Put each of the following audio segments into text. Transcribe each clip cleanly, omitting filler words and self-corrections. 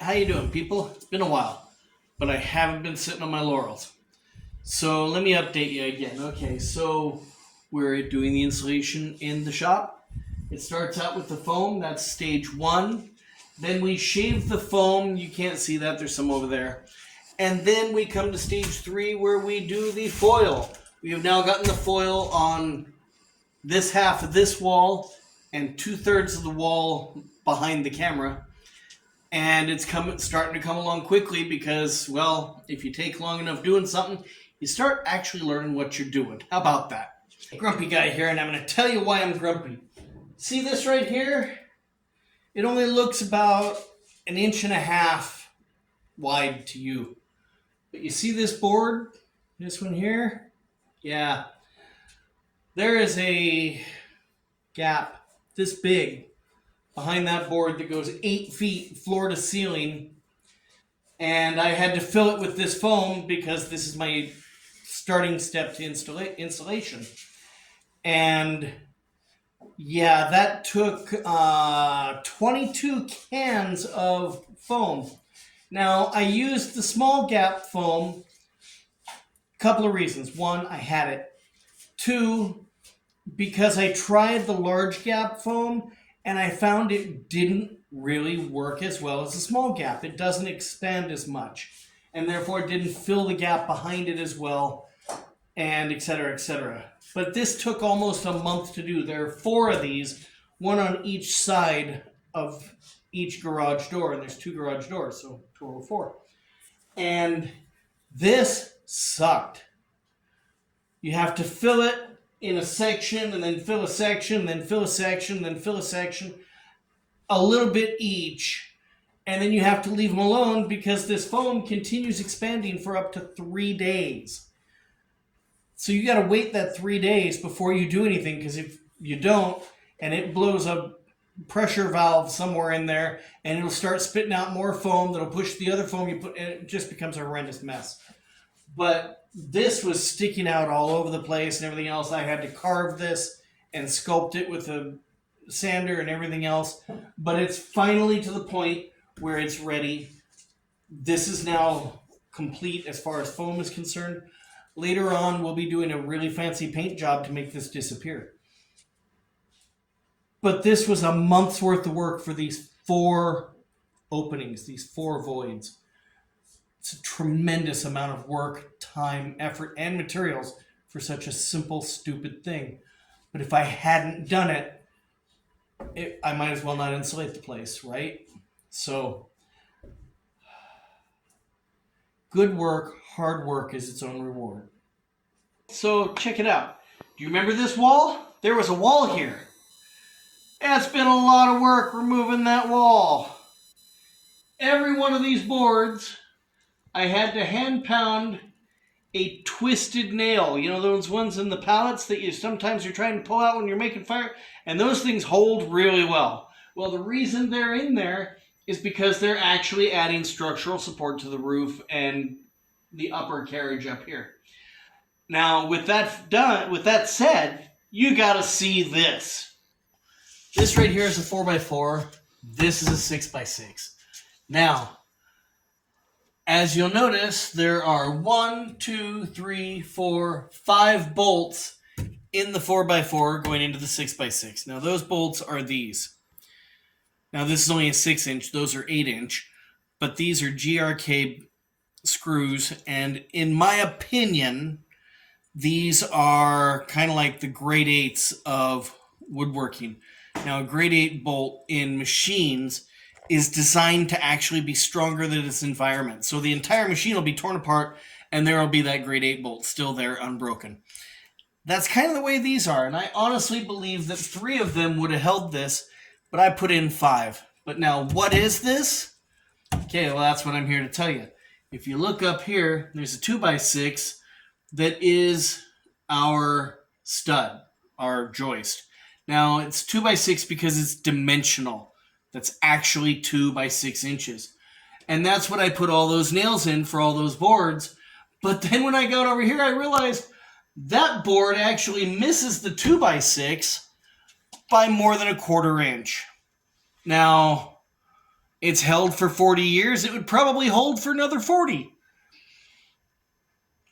how you doing, people? It's been a while, but I haven't been sitting on my laurels. So let me update you again. Okay, so we're doing the installation in the shop. It starts out with the foam. That's stage one. Then we shave the foam. You can't see that. There's some over there. And then we come to stage three where we do the foil. We have now gotten the foil on this half of this wall and 2/3 of the wall behind the camera. And it's starting to come along quickly because, well, if you take long enough doing something, you start actually learning what you're doing. How about that? Grumpy guy here, and I'm going to tell you why I'm grumpy. See this right here? It only looks about 1.5 inches wide to you. But you see this board? This one here? Yeah. There is a gap this big behind that board that goes 8 feet floor to ceiling. And I had to fill it with this foam because this is my starting step to installation. And yeah, that took 22 cans of foam. Now, I used the small gap foam. A couple of reasons. One, I had it. Two, because I tried the large gap foam and I found it didn't really work as well as the small gap. It doesn't expand as much, and therefore it didn't fill the gap behind it as well, and et cetera, et cetera. But this took almost a month to do. There are 4 of these, one on each side of each garage door, and there's 2 garage doors, so total of 4. And this sucked. You have to fill it in a section, and then fill a section, and then fill a section, and then fill a section, a little bit each, and then you have to leave them alone because this foam continues expanding for up to 3 days. So you got to wait that 3 days before you do anything, because if you don't, and it blows a pressure valve somewhere in there, and it'll start spitting out more foam that'll push the other foam you put, and it just becomes a horrendous mess. But this was sticking out all over the place and everything else. I had to carve this and sculpt it with a sander and everything else. But it's finally to the point where it's ready. This is now complete as far as foam is concerned. Later on, we'll be doing a really fancy paint job to make this disappear. But this was a month's worth of work for these 4 openings, these 4 voids. It's a tremendous amount of work, time, effort, and materials for such a simple, stupid thing. But if I hadn't done it, I might as well not insulate the place, right? So, good work, hard work is its own reward. So, check it out. Do you remember this wall? There was a wall here. It's been a lot of work removing that wall. Every one of these boards, I had to hand pound a twisted nail. You know those ones in the pallets that sometimes you're trying to pull out when you're making fire? And those things hold really well. Well, the reason they're in there is because they're actually adding structural support to the roof and the upper carriage up here. Now, with that said, you gotta see this. This right here is a 4x4. This is a 6x6. Now, as you'll notice, there are 1, 2, 3, 4, 5 bolts in the 4x4 going into the 6x6. Now, those bolts are these. Now, this is only a 6-inch. Those are 8-inch. But these are GRK screws. And in my opinion, these are kind of like the grade 8s of woodworking. Now, a grade 8 bolt in machines is designed to actually be stronger than its environment. So the entire machine will be torn apart, and there will be that grade 8 bolt still there unbroken. That's kind of the way these are, and I honestly believe that 3 of them would have held this, but I put in 5. But now, what is this? Okay, well, that's what I'm here to tell you. If you look up here, there's a 2x6 that is our stud, our joist. Now, it's 2x6 because it's dimensional. That's actually 2 by 6 inches. And that's what I put all those nails in for all those boards. But then when I got over here, I realized that board actually misses the 2 by 6 by more than 1/4 inch. Now, It's held for 40 years. It would probably hold for another 40.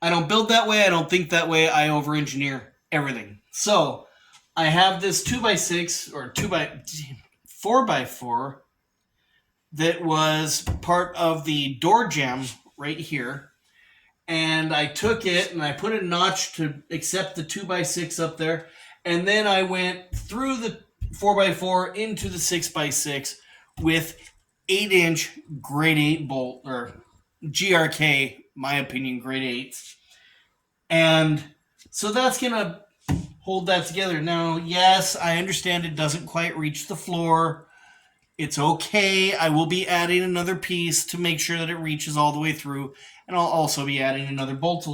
I don't build that way. I don't think that way. I over-engineer everything. So I have this 2x6 or 4x4 that was part of the door jamb right here. And I took it and I put a notch to accept the 2x6 up there. And then I went through the 4x4 into the 6x6 with 8-inch grade 8 bolt, or GRK, my opinion, grade 8. And so that's going to hold that together. Now, yes, I understand it doesn't quite reach the floor. It's okay. I will be adding another piece to make sure that it reaches all the way through. And I'll also be adding another bolt,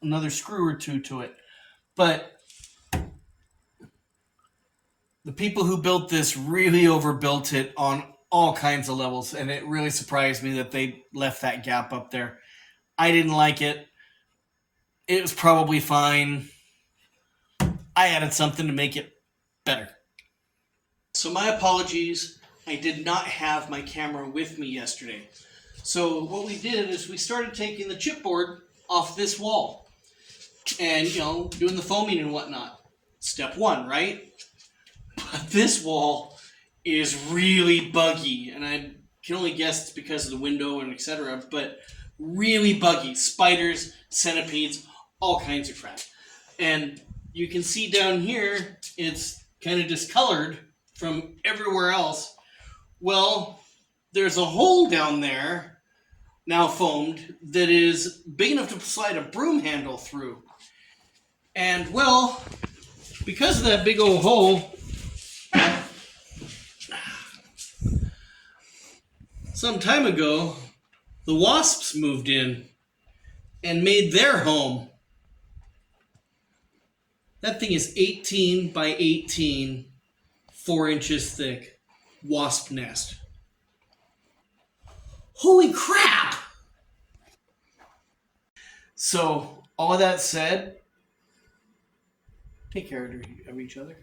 another screw or two to it. But the people who built this really overbuilt it on all kinds of levels. And it really surprised me that they left that gap up there. I didn't like it. It was probably fine. I added something to make it better. So my apologies. I did not have my camera with me yesterday. So what we did is we started taking the chipboard off this wall and, doing the foaming and whatnot. Step one, right? But this wall is really buggy, and I can only guess it's because of the window and etc., but really buggy. Spiders, centipedes, all kinds of crap. And you can see down here, it's kind of discolored from everywhere else. Well, there's a hole down there, now foamed, that is big enough to slide a broom handle through. And, well, because of that big old hole, some time ago, the wasps moved in and made their home. That thing is 18 by 18, 4 inches thick. Wasp nest. Holy crap! So, all of that said, take care of each other.